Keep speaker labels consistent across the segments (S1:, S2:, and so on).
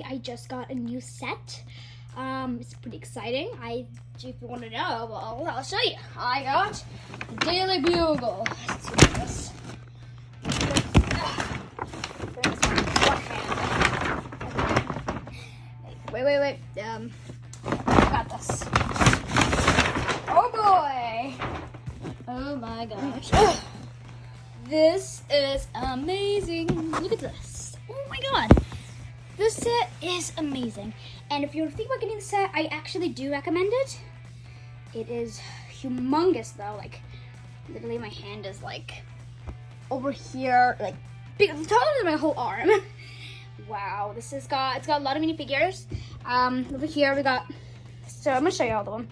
S1: I just got a new set. It's pretty exciting. If you want to know, well, I'll show you. I got the Daily Bugle. Let's do this. Wait. I got this. Oh boy. Oh my gosh. This is amazing. Look at this. Oh my god. This set is amazing. And if you're thinking about getting the set, I actually do recommend it. It is humongous though. Like, literally my hand is like over here, like big, taller than my whole arm. Wow, it's got a lot of minifigures. Over here we got, so I'm gonna show you all of them.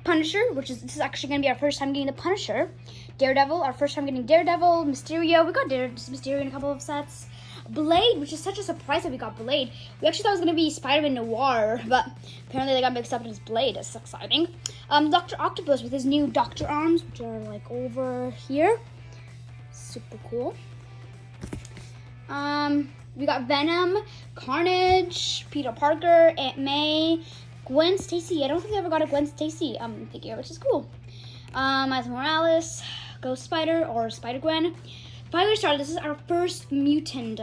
S1: Punisher, this is actually gonna be our first time getting the Punisher. Daredevil, our first time getting Daredevil. Mysterio, we got Mysterio in a couple of sets. Blade, which is such a surprise that we got Blade. We actually thought it was gonna be Spider-Man Noir, but apparently they got mixed up as Blade. That's exciting. Dr. Octopus with his new Doctor arms, which are like over here. Super cool. We got Venom, Carnage, Peter Parker, Aunt May, Gwen Stacy. I don't think I ever got a Gwen Stacy figure, which is cool. Miles Morales, Ghost Spider or Spider-Gwen. Firestar, this is our first mutant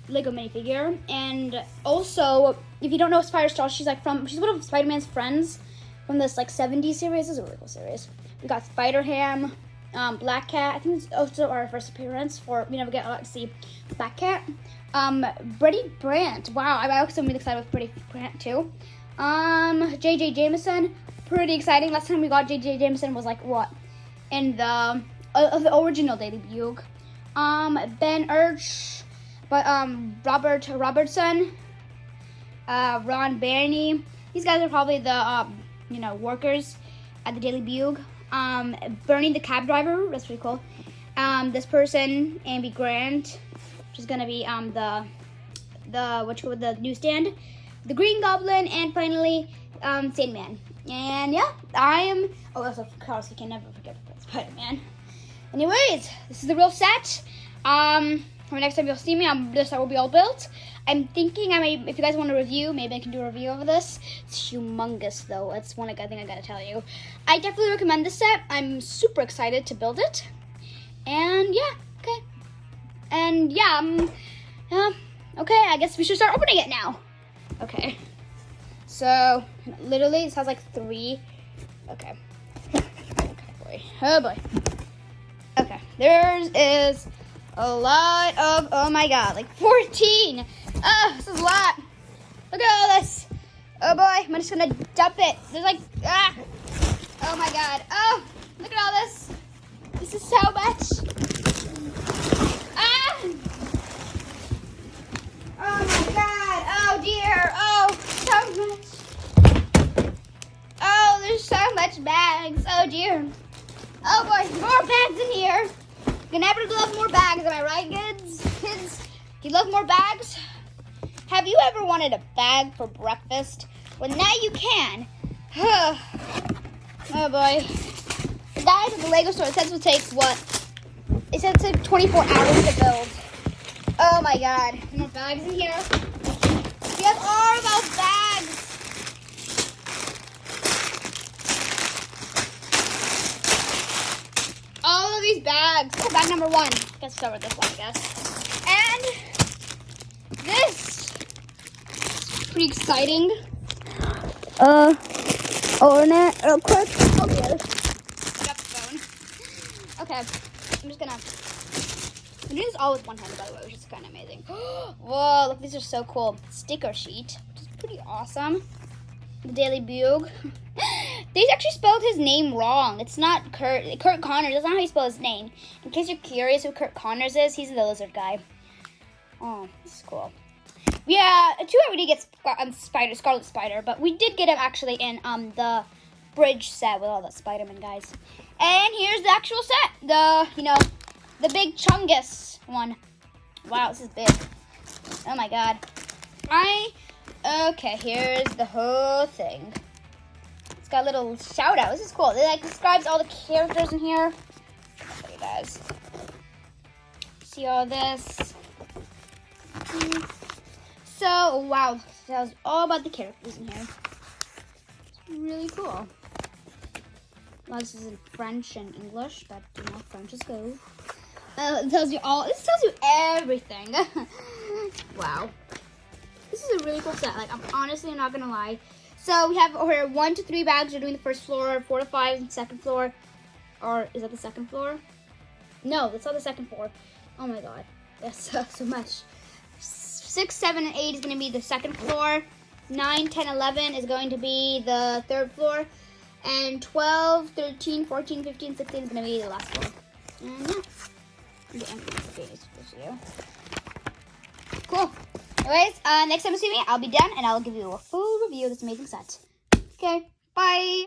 S1: Lego minifigure. And also, if you don't know Firestar, she's one of Spider-Man's friends from this like 70s series. This is a really cool series. We got Spider-Ham, Black Cat. I think it's also our first appearance for, we never get to see Black Cat. Brady Brant. Wow, I'm also really excited with Brady Brant too. J.J. Jameson. Pretty exciting. Last time we got J.J. Jameson was like what? In the original Daily Bugle. Ben Urch, but Robert Robertson, Ron Barney. These guys are probably the workers at the Daily Bugle. Bernie the cab driver, that's pretty cool. This person, Amby Grant, which is gonna be the newsstand, the Green Goblin, and finally Sandman. And yeah, also of course you can never forget Spider-Man. Anyways, this is the real set. For next time you'll see me, this set will be all built. I'm thinking if you guys want a review, maybe I can do a review of this. It's humongous though. It's one thing I gotta tell you. I definitely recommend this set. I'm super excited to build it. And yeah, okay. And yeah, okay, I guess we should start opening it now. Okay. So, literally, this has like 3. Okay. Okay, boy. Oh boy. Okay, there is a lot of, oh my god, like 14. Oh, this is a lot. Look at all this. Oh boy, I'm just gonna dump it. There's like, oh my god. Oh, look at all this. This is so much. Oh my god. Oh dear. Oh, so much. Oh, there's so much bags. Oh dear. Oh boy, more bags in here. You're gonna have to love more bags, am I right, kids? You love more bags? Have you ever wanted a bag for breakfast? Well, now you can. Oh boy. The guys at the Lego store, it says it takes it says it takes 24 hours to build. Oh my god. More bags in here. We have all those bags. All of these bags. Oh, bag number 1. Let's start with this one, I guess. And this is pretty exciting. Open it real quick. Oh, yeah. Pick up the phone. Okay, I'm just gonna. I'm doing this all with one hand, by the way, which is kind of amazing. Whoa, look, these are so cool. Sticker sheet, which is pretty awesome. The Daily Bugle. They actually spelled his name wrong. It's not Kurt Connors. That's not how you spell his name. In case you're curious who Kurt Connors is, he's the lizard guy. Oh, this is cool. Yeah, too bad we didn't get Scarlet Spider, but we did get him actually in the bridge set with all the Spider-Man guys. And here's the actual set. The big Chungus one. Wow, this is big. Oh my god. Okay, here's the whole thing. It's got a little shout out. This is cool. It describes all the characters in here. I'll show you guys. See all this. So So, wow, tells you all about the characters in here. It's really cool. Well, this is in French and English, but you know, French is cool. It tells you all. This tells you everything. Wow, this is a really cool set. Like, I'm honestly not gonna lie. So we have over here 1 to 3 bags. We're doing the first floor. 4 to 5 is the second floor. Or is that the second floor? No, that's not the second floor. Oh my god, that's so much. 6, 7, and 8 is going to be the second floor. 9, 10, 11 is going to be the third floor. And 12, 13, 14, 15, 16 is going to be the last floor. And yeah. Cool. Anyways, next time you see me, I'll be done and I'll give you a full review of this amazing set. Okay, bye.